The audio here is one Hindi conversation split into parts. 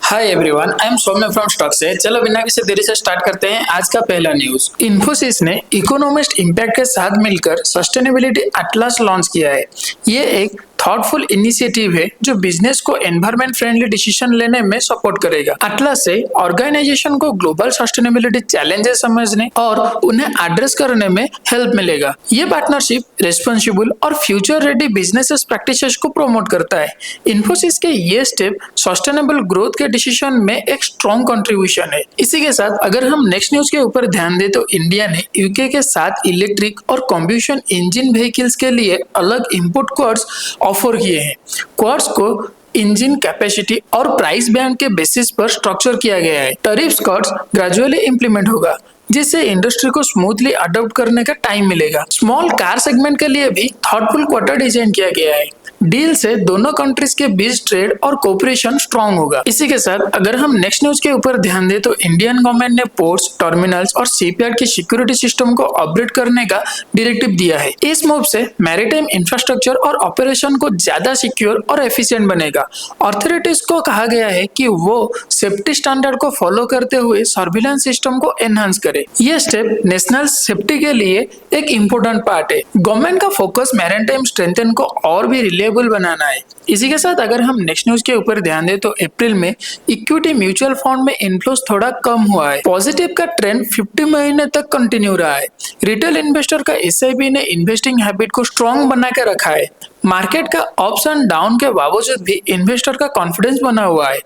Hi everyone, I am Saumya from stock से। चलो बिना किसी देरी से स्टार्ट करते हैं आज का पहला न्यूज। इन्फोसिस ने इकोनॉमिस्ट इम्पैक्ट के साथ मिलकर सस्टेनेबिलिटी एटलस लॉन्च किया है। ये एक थॉटफुल इनिशिएटिव है जो बिजनेस को एनवायरमेंट फ्रेंडली डिसीजन लेने में सपोर्ट करेगा। एटलस से ऑर्गेनाइजेशन को ग्लोबल सस्टेनेबिलिटी चैलेंजेस समझने और उन्हें एड्रेस करने में हेल्प मिलेगा। ये पार्टनरशिप रेस्पॉन्सिबल और फ्यूचर रेडी बिजनेस प्रैक्टिसेस को प्रमोट करता है। इन्फोसिस के ये स्टेप सस्टेनेबल ग्रोथ के डिसीजन में एक स्ट्रॉन्ग कंट्रीब्यूशन है। इसी के साथ अगर हम नेक्स्ट न्यूज के ऊपर ध्यान दें तो इंडिया ने यूके के साथ इलेक्ट्रिक और कॉम्बशन इंजन व्हीकल्स के लिए अलग इंपोर्ट कोड्स ऑफर किए हैं। कोड्स को इंजन कैपेसिटी और प्राइस बैंड के बेसिस पर स्ट्रक्चर किया गया है। टैरिफ कोड्स ग्रेजुअली इंप्लीमेंट होगा जिससे इंडस्ट्री को स्मूथली अडॉप्ट करने का टाइम मिलेगा। स्मॉल कार सेगमेंट के लिए भी थॉटफुल क्वार्टर डिजाइन किया गया है। डील से दोनों कंट्रीज के बीच ट्रेड और कोऑपरेशन स्ट्रांग होगा। इसी के साथ अगर हम नेक्स्ट न्यूज के ऊपर ध्यान दें तो इंडियन गवर्नमेंट ने पोर्ट्स, टर्मिनल्स और शिपयार्ड की सिक्योरिटी सिस्टम को अपग्रेड करने का डायरेक्टिव दिया है। इस मूव से मैरीटाइम इंफ्रास्ट्रक्चर और ऑपरेशन को ज्यादा सिक्योर और एफिशिएंट बनेगा। अथॉरिटीज को कहा गया है कि वो सेफ्टी स्टैंडर्ड को फॉलो करते हुए सर्विलांस सिस्टम को एनहांस करे। ये स्टेप नेशनल सेफ्टी के लिए एक इम्पोर्टेंट पार्ट है। गवर्नमेंट का फोकस मैरीटाइम स्ट्रेंथन को और भी रिलेबल बनाना है। इसी के साथ अगर हम नेक्स्ट न्यूज के ऊपर ध्यान दें तो अप्रैल में इक्विटी म्यूचुअल फंड में इनफ्लोस थोड़ा कम हुआ है। पॉजिटिव का ट्रेंड 50 महीने तक कंटिन्यू रहा है। रिटेल इन्वेस्टर का एसआईपी ने इन्वेस्टिंग हैबिट को स्ट्रॉन्ग बना के रखा है। मार्केट का अप्स एंड डाउन के बावजूद भी इन्वेस्टर का कॉन्फिडेंस बना हुआ है।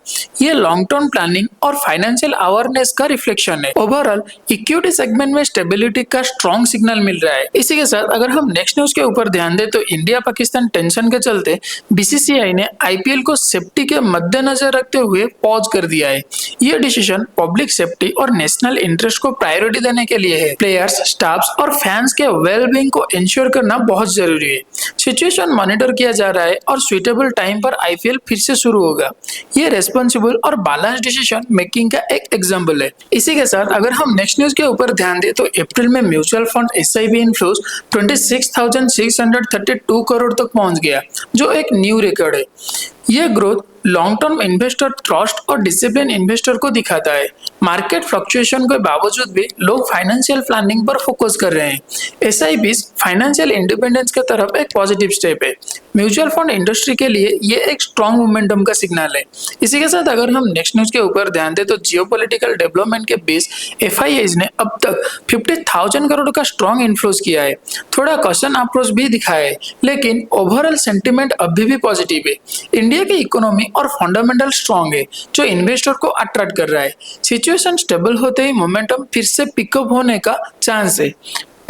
ये लॉन्ग टर्म प्लानिंग और फाइनेंशियल अवेयरनेस का रिफ्लेक्शन है। ओवरऑल इक्विटी सेगमेंट में स्टेबिलिटी का स्ट्रॉन्ग सिग्नल मिल रहा है। इसी के साथ अगर हम नेक्स्ट न्यूज के ऊपर ध्यान दें तो इंडिया पाकिस्तान टेंशन के चलते बीसीसीआई ने आईपीएल को सेफ्टी के मद्देनजर रखते हुए पॉज कर दिया है। ये डिसीजन पब्लिक सेफ्टी और नेशनल इंटरेस्ट को प्रायोरिटी देने के लिए है। प्लेयर्स, स्टाफ्स और फैंस के वेलबींग को इंश्योर करना बहुत जरूरी है। सिचुएशन मॉनिटर किया जा रहा है और सुइटेबल टाइम पर आईपीएल फिर से शुरू होगा। ये रेस्पॉन्सिबल और बैलेंस डिसीजन मेकिंग का एक एग्जांपल है। इसी के साथ अगर हम नेक्स्ट न्यूज के ऊपर ध्यान दें तो अप्रैल में mutual fund SIP inflows 26,632 crore तक पहुंच गया, जो एक न्यू रिकॉर्ड है। यह growth long term investor trust और डिसिप्लिन इन्वेस्टर को दिखाता है। मार्केट फ्लक्चुएशन के बावजूद भी लोग फाइनेंशियल प्लानिंग पर फोकस कर रहे हैं। एसआईपीज फाइनेंशियल इंडिपेंडेंस की तरफ एक पॉजिटिव स्टेप है। म्यूचुअल फंड इंडस्ट्री के लिए ये एक स्ट्रॉन्ग मोमेंटम का सिग्नल है। इसी के साथ अगर हम नेक्स्ट न्यूज के ऊपर ध्यान दें तो जियोपॉलिटिकल डेवलपमेंट के बीच एफआईआईज ने अब तक 50,000 करोड़ का स्ट्रॉन्ग इन्फ्लोस किया है। थोड़ा कॉशन अप्रोच भी दिखाया है, लेकिन ओवरऑल सेंटिमेंट अभी भी पॉजिटिव है। इंडिया की इकोनॉमी और फंडामेंटल स्ट्रॉन्ग है, जो इन्वेस्टर को अट्रैक्ट कर रहा है। सिचुएशन स्टेबल होते ही मोमेंटम फिर से पिकअप होने का चांस है।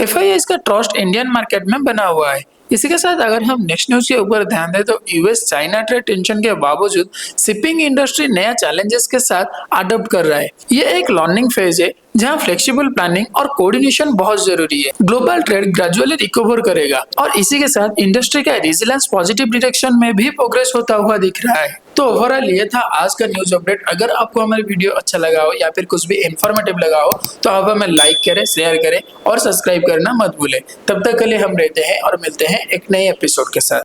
एफआईआईज का ट्रस्ट इंडियन मार्केट में बना हुआ है। इसी के साथ अगर हम नेक्स्ट न्यूज के ऊपर ध्यान दें तो यूएस चाइना ट्रेड टेंशन के बावजूद शिपिंग इंडस्ट्री नया चैलेंजेस के साथ अडॉप्ट कर रहा है। ये एक लर्निंग फेज है जहां फ्लेक्सिबल प्लानिंग और कोऑर्डिनेशन बहुत जरूरी है। ग्लोबल ट्रेड ग्रेजुअली रिकवर करेगा और इसी के साथ इंडस्ट्री का रेजिलियंस पॉजिटिव डायरेक्शन में भी प्रोग्रेस होता हुआ दिख रहा है। तो ओवरऑल ये था आज का न्यूज अपडेट। अगर आपको हमारी वीडियो अच्छा लगा हो या फिर कुछ भी इंफॉर्मेटिव लगा हो तो आप हमें लाइक करें, शेयर करें और सब्सक्राइब करना मत भूलें। तब तक के लिए हम रहते हैं और मिलते हैं एक नए एपिसोड के साथ।